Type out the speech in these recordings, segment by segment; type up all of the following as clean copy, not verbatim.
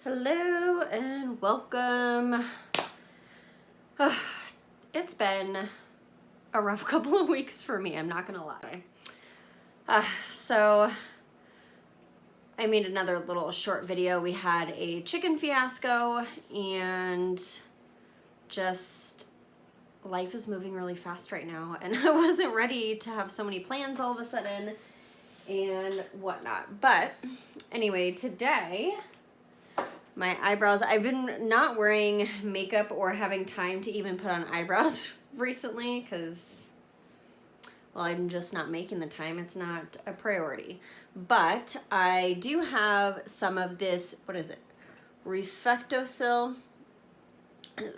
Hello and welcome. It's been a rough couple of weeks for me, I'm not gonna lie. So I made another little short video. We had a chicken fiasco and just life is moving really fast right now, and I wasn't ready to have so many plans all of a sudden and whatnot. But anyway, today my eyebrows, I've been not wearing makeup or having time to even put on eyebrows recently because, well, I'm just not making the time. It's not a priority. But I do have some of this, what is it? Refectosil.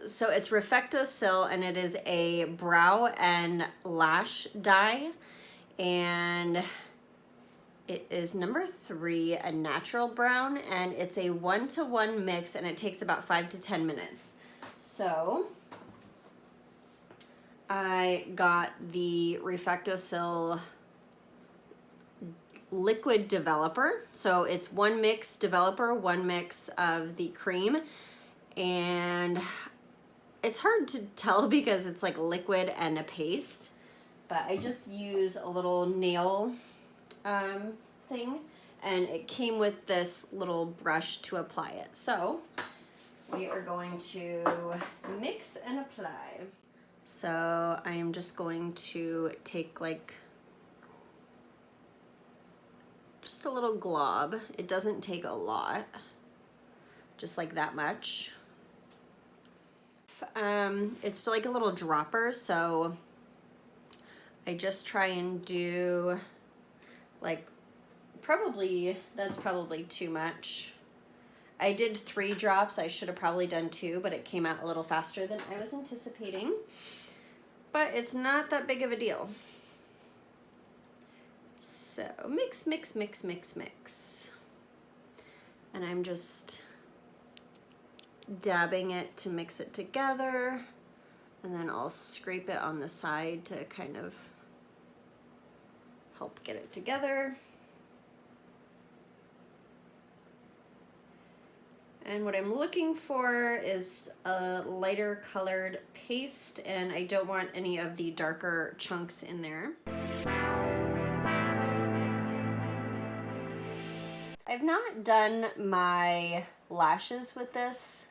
So it's Refectosil, and it is a brow and lash dye. And it is number 3, a natural brown, and it's a 1-to-1 mix, and it takes about 5 to 10 minutes. So I got the Refectosil liquid developer. So it's 1 mix developer, 1 mix of the cream, and it's hard to tell because it's like liquid and a paste, but I just use a little nail thing, and it came with this little brush to apply it. So we are going to mix and apply. So I am just going to take like just a little glob. It doesn't take a lot, just like that much. It's like a little dropper, so I just try and do like that's probably too much. I did 3 drops. I should have probably done 2, but it came out a little faster than I was anticipating. But it's not that big of a deal. So mix, mix, mix, mix, mix. And I'm just dabbing it to mix it together. And then I'll scrape it on the side to kind of help get it together. And what I'm looking for is a lighter colored paste, and I don't want any of the darker chunks in there. I've not done my lashes with this.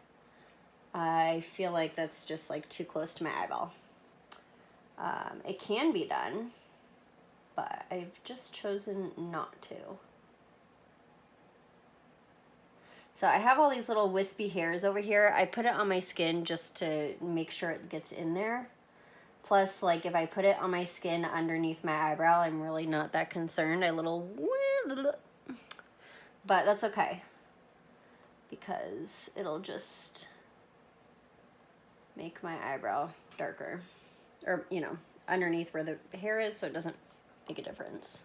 I feel like that's just like too close to my eyeball. It can be done, but I've just chosen not to. So I have all these little wispy hairs over here. I put it on my skin just to make sure it gets in there. Plus, like, if I put it on my skin underneath my eyebrow, I'm really not that concerned. But that's okay, because it'll just make my eyebrow darker. Or, you know, underneath where the hair is, so it doesn't make a difference.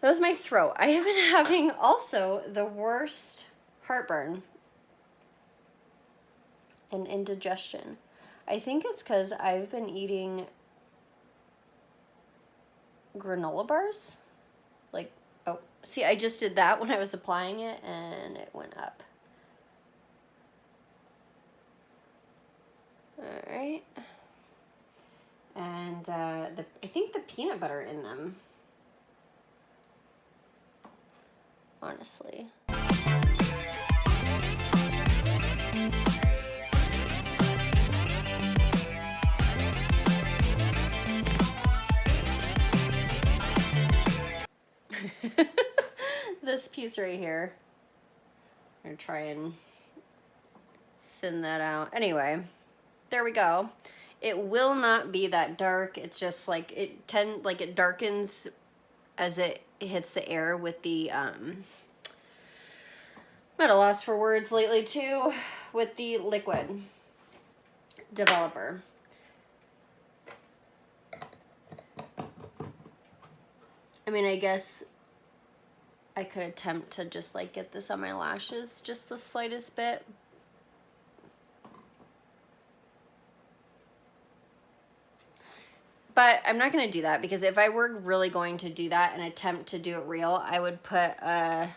That was my throat. I have been having also the worst heartburn and indigestion. I think it's because I've been eating granola bars. Like, oh, see, I just did that when I was applying it and it went up. All right. And I think the peanut butter in them, honestly. This piece right here, I'm gonna try and thin that out. Anyway, there we go. It will not be that dark. It's just like it darkens as it hits the air with the I'm at a loss for words lately too with the liquid developer. I mean, I guess I could attempt to just like get this on my lashes just the slightest bit. But I'm not going to do that, because if I were really going to do that and attempt to do it real, I would put a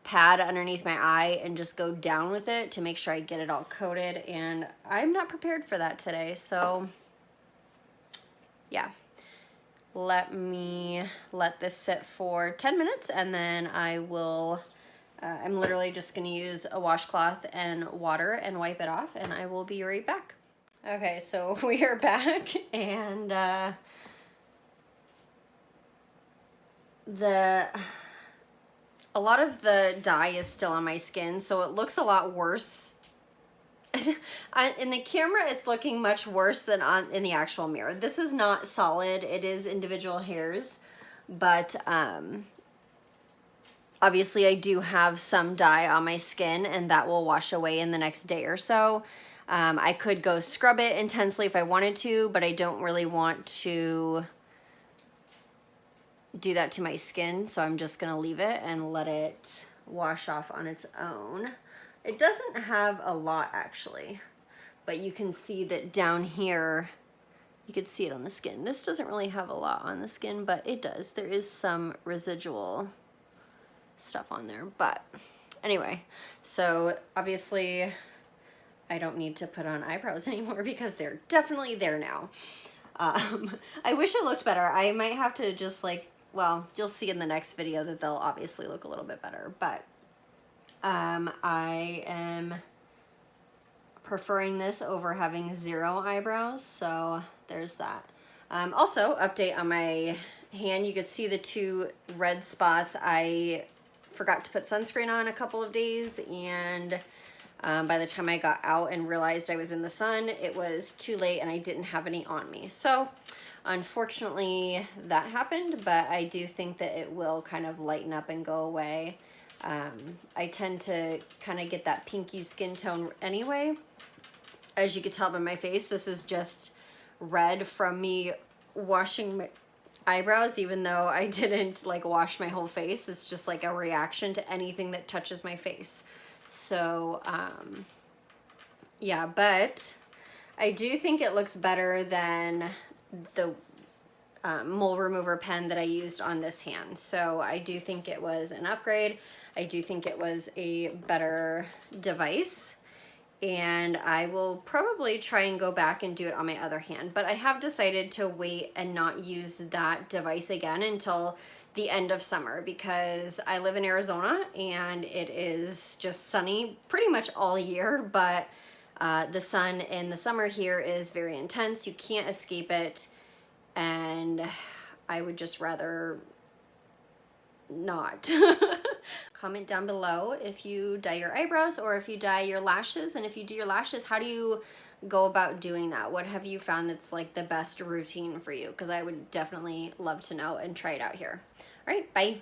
pad underneath my eye and just go down with it to make sure I get it all coated, and I'm not prepared for that today. So yeah, let me let this sit for 10 minutes and then I will, I'm literally just gonna use a washcloth and water and wipe it off, and I will be right back. Okay, so we are back, and a lot of the dye is still on my skin, so it looks a lot worse. In the camera, it's looking much worse than in the actual mirror. This is not solid. It is individual hairs, but obviously I do have some dye on my skin, and that will wash away in the next day or so. I could go scrub it intensely if I wanted to, but I don't really want to do that to my skin, so I'm just gonna leave it and let it wash off on its own. It doesn't have a lot actually, but you can see that down here, you could see it on the skin. This doesn't really have a lot on the skin, but it does. There is some residual stuff on there, but anyway, so obviously I don't need to put on eyebrows anymore because they're definitely there now. I wish it looked better. I might have to just like, well, you'll see in the next video that they'll obviously look a little bit better, but I am preferring this over having 0 eyebrows, so there's that. Also, update on my hand, you could see the 2 red spots. I forgot to put sunscreen on a couple of days, and by the time I got out and realized I was in the sun, it was too late and I didn't have any on me. So unfortunately that happened, but I do think that it will kind of lighten up and go away. I tend to kind of get that pinky skin tone anyway. As you can tell by my face, this is just red from me washing my eyebrows, even though I didn't like wash my whole face. It's just like a reaction to anything that touches my face. So yeah, but I do think it looks better than the mole remover pen that I used on this hand. So I do think it was an upgrade. I do think it was a better device, and I will probably try and go back and do it on my other hand. But I have decided to wait and not use that device again until the end of summer, because I live in Arizona and it is just sunny pretty much all year, but the sun in the summer here is very intense. You can't escape it, and I would just rather not. Comment down below if you dye your eyebrows or if you dye your lashes, and if you do your lashes, how do you go about doing that? What have you found that's like the best routine for you? Because I would definitely love to know and try it out here. All right, bye.